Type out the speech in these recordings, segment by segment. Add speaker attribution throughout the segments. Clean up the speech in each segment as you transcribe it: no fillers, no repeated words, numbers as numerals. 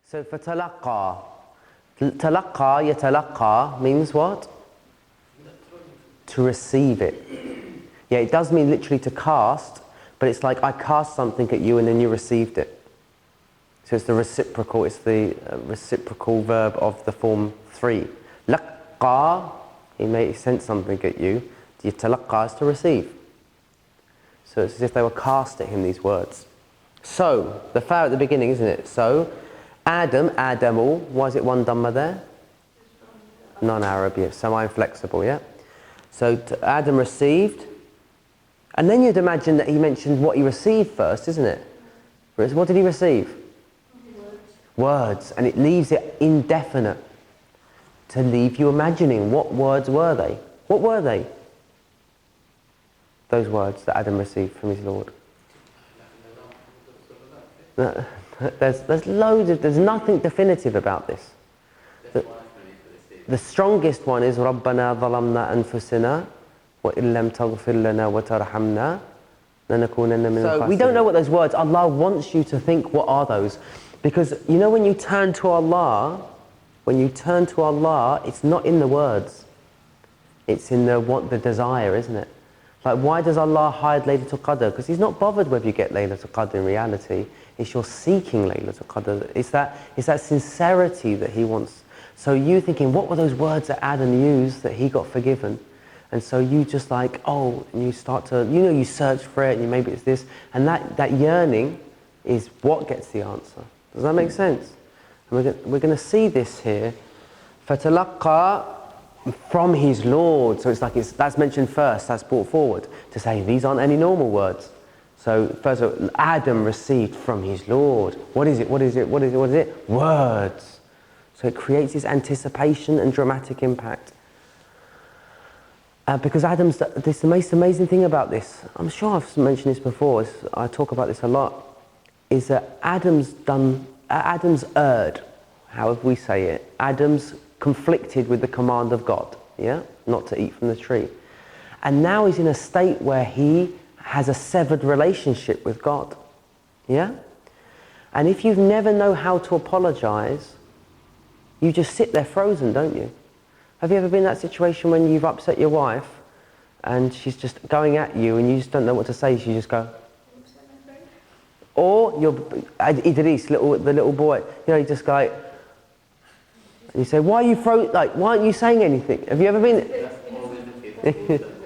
Speaker 1: So for talaqqa, talaqqa, yatalaqqa means what? To receive it. Yeah, it does mean literally to cast, but it's like I cast something at you and then you received it. So it's the reciprocal verb of the form 3. Laqqa, he sent something at you. Yatalaqqa is to receive. So it's as if they were cast at him, these words. So, the fa at the beginning, isn't it? So, Adam, Adamu, why is it one dhamma there? Non-Arab, yeah, semi-inflexible, yeah? So, Adam received, and then you'd imagine that he mentioned what he received first, isn't it? What did he receive? Words, and it leaves it indefinite to leave you imagining what words were they? What were they? Those words that Adam received from his Lord. There's loads of, there's nothing definitive about this. The strongest one is رَبَّنَا ظَلَمْنَا أَنفُسِنَا وَإِن لَمْ تَغْفِرْ لَنَا وَتَرْحَمْنَا لَنَكُونَنَّ مِنَ الْخَاسِرِينَ. So we don't know what those words, Allah wants you to think what are those. Because you know when you turn to Allah, it's not in the words. It's in the desire, isn't it? Like, why does Allah hide Laylatul Qadr? Because He's not bothered whether you get Laylatul Qadr in reality. It's you're seeking Laylatul Qadr. It's that sincerity that He wants. So you thinking, what were those words that Adam used that he got forgiven? And so you just like, and you start to, you search for it, and maybe it's this. And that yearning is what gets the answer. Does that make sense? And we're going to see this here. فَتَلَقَّى from his Lord. So it's like that's mentioned first, that's brought forward to say these aren't any normal words. So first of all, Adam received from his Lord. What is it? Words. So it creates this anticipation and dramatic impact. Because this the most amazing thing about this, I'm sure I've mentioned this before, I talk about this a lot, is that Adam's erred, however we say it. Adam's conflicted with the command of God, yeah, not to eat from the tree. And now he's in a state where he has a severed relationship with God, yeah? And if you've never know how to apologize, you just sit there frozen, don't you? Have you ever been in that situation when you've upset your wife and she's just going at you and you just don't know what to say, so you just go... Or Idris, the little boy, you just go like, and you say, why aren't you saying anything? Have you ever been...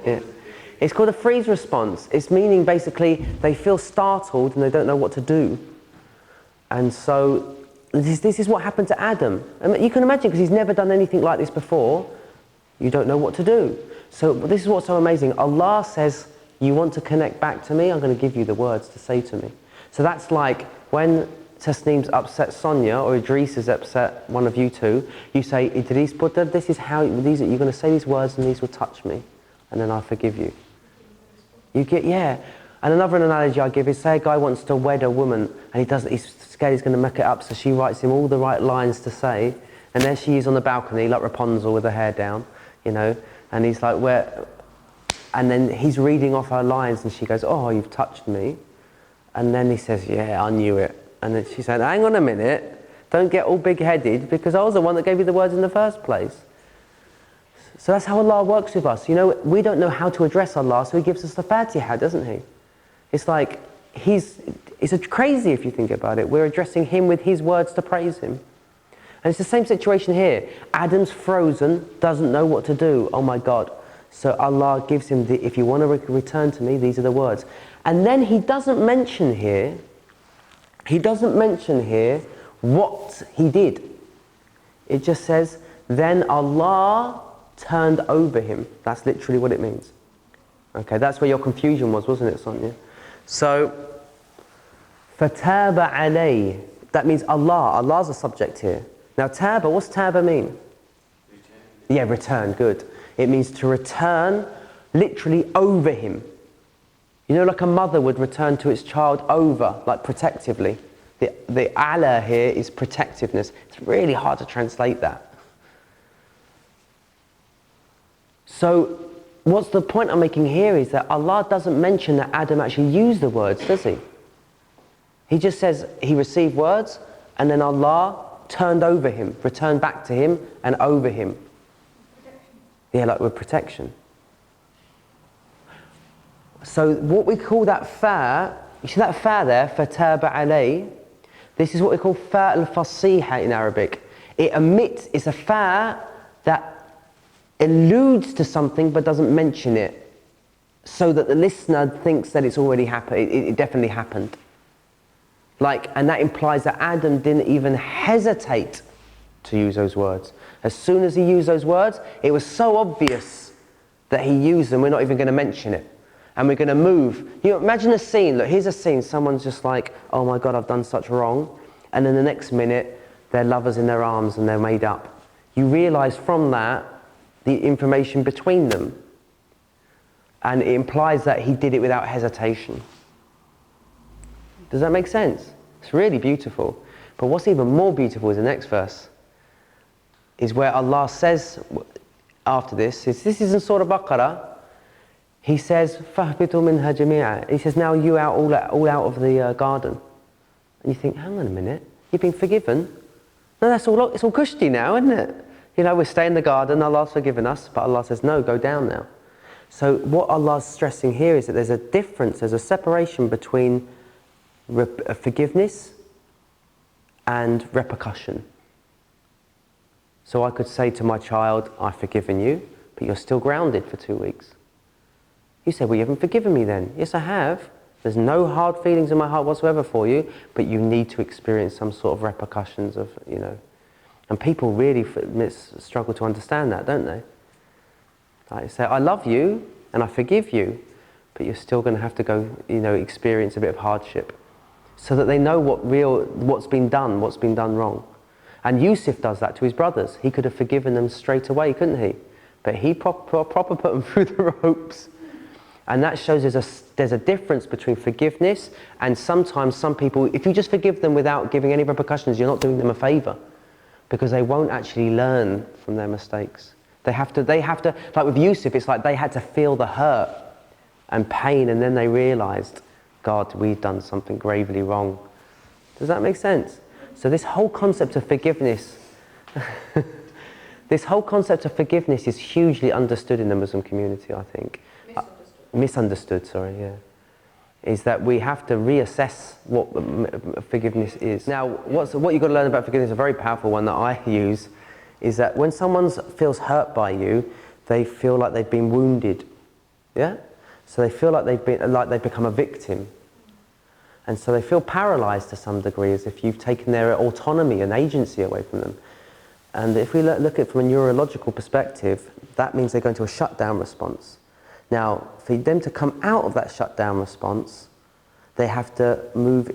Speaker 1: Yeah. It's called a freeze response. It's meaning basically they feel startled and they don't know what to do. And so this is what happened to Adam. And you can imagine, because he's never done anything like this before, you don't know what to do. So this is what's so amazing. Allah says, you want to connect back to me? I'm going to give you the words to say to me. So that's like when Tasneem's upset Sonia or Idris is upset one of you two, you say, Idris, Buddha, this is how, you're going to say these words and these will touch me, and then I'll forgive you. Yeah. And another analogy I give is, say a guy wants to wed a woman and he's scared he's going to muck it up, so she writes him all the right lines to say, and there she is on the balcony like Rapunzel with her hair down, and he's like, where? And then he's reading off her lines and she goes, oh, you've touched me. And then he says, yeah, I knew it. And then she said, hang on a minute, don't get all big-headed, because I was the one that gave you the words in the first place. So that's how Allah works with us. We don't know how to address Allah, so He gives us the Fatiha, doesn't He? It's like, it's crazy if you think about it. We're addressing Him with His words to praise Him. And it's the same situation here. Adam's frozen, doesn't know what to do. Oh my God. So Allah gives him if you want to return to me, these are the words. And then He doesn't mention here what he did. It just says, then Allah turned over him. That's literally what it means. Okay, that's where your confusion was, wasn't it, Sonia? So, فَتَابَ عَلَيْهِ. That means Allah. Allah's a subject here. Now, taba, what's taba mean?
Speaker 2: Return.
Speaker 1: Yeah, return, good. It means to return literally over him. Like a mother would return to its child over, like protectively. The ala here is protectiveness. It's really hard to translate that. So, what's the point I'm making here is that Allah doesn't mention that Adam actually used the words, does He? He just says he received words, and then Allah turned over him, returned back to him and over him. Yeah, like with protection. So what we call that fa, you see that fa there, fataba alay? This is what we call fa al-fasiha in Arabic. It emits, it's a fa that alludes to something but doesn't mention it, so that the listener thinks that it's already happened, it definitely happened. Like, and that implies that Adam didn't even hesitate to use those words. As soon as he used those words, it was so obvious that he used them, we're not even going to mention it. And we're going to move. You know, imagine a scene, look, here's a scene, someone's just like, oh my God, I've done such wrong. And then the next minute, they're lovers in their arms and they're made up. You realise from that, the information between them. And it implies that he did it without hesitation. Does that make sense? It's really beautiful. But what's even more beautiful is the next verse. Is where Allah says, after this is in Surah Baqarah, He says, فَهْبِطُوا مِنْهَا جَمِيعًا. He says, now you out, all out of the garden. And you think, hang on a minute, you've been forgiven? No, it's all cushy now, isn't it? You know, we stay in the garden, Allah's forgiven us, but Allah says, no, go down now. So what Allah's stressing here is that there's a difference, there's a separation between forgiveness and repercussion. So I could say to my child, I've forgiven you, but you're still grounded for 2 weeks. You say, well, you haven't forgiven me then. Yes, I have. There's no hard feelings in my heart whatsoever for you, but you need to experience some sort of repercussions of, you know. And people really struggle to understand that, don't they? Like say, I love you and I forgive you, but you're still going to have to go, you know, experience a bit of hardship, so that they know what's been done wrong. And Yusuf does that to his brothers. He could have forgiven them straight away, couldn't he? But he proper put them through the ropes. And that shows there's a difference between forgiveness, and sometimes some people, if you just forgive them without giving any repercussions, you're not doing them a favour, because they won't actually learn from their mistakes. They have to, like with Yusuf, it's like they had to feel the hurt and pain, and then they realised, God, we've done something gravely wrong. Does that make sense? So this whole concept of forgiveness, is hugely understood in the Muslim community, I think. Misunderstood, sorry. Is that we have to reassess what forgiveness is. Now, what you've got to learn about forgiveness, a very powerful one that I use, is that when someone feels hurt by you, they feel like they've been wounded. Yeah? So they feel like they've become a victim. And so they feel paralysed to some degree, as if you've taken their autonomy and agency away from them. And if we look at it from a neurological perspective, that means they go into a shutdown response. Now, for them to come out of that shutdown response, they have to move.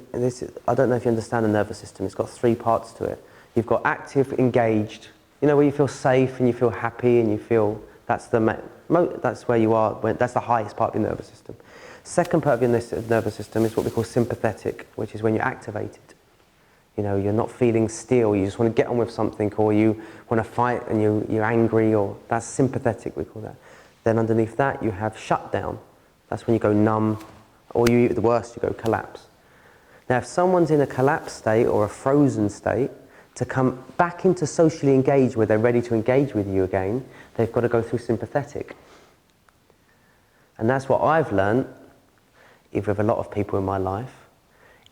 Speaker 1: I don't know if you understand the nervous system. It's got 3 parts to it. You've got active, engaged. You know, where you feel safe and you feel happy and you feel that's where you are. That's the highest part of your nervous system. Second part of your nervous system is what we call sympathetic, which is when you're activated. You know, you're not feeling still. You just want to get on with something, or you want to fight and you're angry, or that's sympathetic. We call that. Then underneath that you have shutdown. That's when you go numb, or the worst, you go collapse. Now if someone's in a collapsed state or a frozen state, to come back into socially engaged, where they're ready to engage with you again, they've got to go through sympathetic. And that's what I've learned, with a lot of people in my life,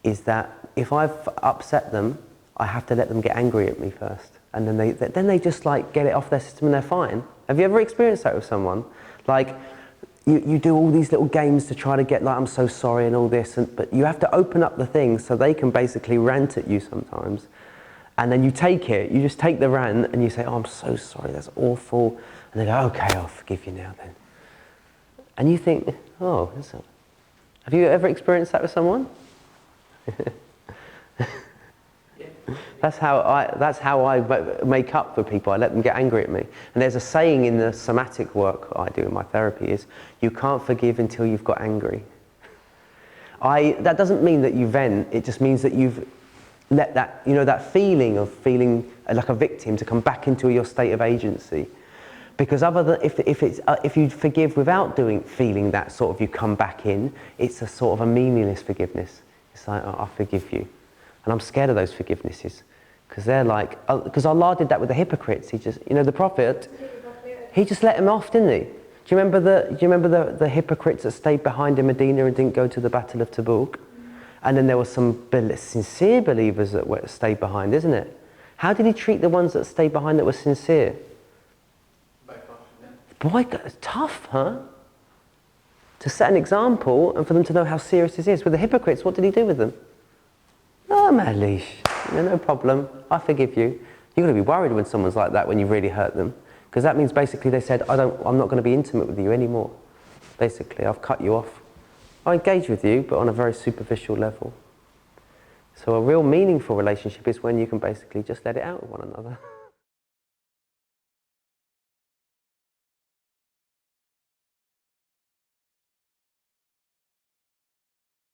Speaker 1: is that if I've upset them, I have to let them get angry at me first. And then they just like get it off their system and they're fine. Have you ever experienced that with someone? Like, you do all these little games to try to get like, I'm so sorry and all this, but you have to open up the things so they can basically rant at you sometimes. And then you just take the rant and you say, oh, I'm so sorry, that's awful. And they go, okay, I'll forgive you now then. And you think, oh, have you ever experienced that with someone? That's how I make up for people. I let them get angry at me. And there's a saying in the somatic work I do in my therapy is, you can't forgive until you've got angry. That doesn't mean that you vent, it just means that you've let that, you know, that feeling of feeling like a victim to come back into your state of agency. Because other than if you forgive without feeling that sort of, you come back in, it's a sort of a meaningless forgiveness. It's like, oh, I forgive you. And I'm scared of those forgivenesses, Because they're like, because Allah did that with the hypocrites. He just, you know, the Prophet, he just let them off, didn't he? Do you remember the hypocrites that stayed behind in Medina and didn't go to the Battle of Tabuk? And then there were some sincere believers that stayed behind, isn't it? How did he treat the ones that stayed behind that were sincere? Boy, it's tough, huh? To set an example and for them to know how serious this is. With the hypocrites, what did he do with them? Oh, Malish, no problem, I forgive you. You've got to be worried when someone's like that, when you really hurt them. Because that means basically they said, I'm not going to be intimate with you anymore. Basically, I've cut you off. I engage with you, but on a very superficial level. So a real meaningful relationship is when you can basically just let it out with one another.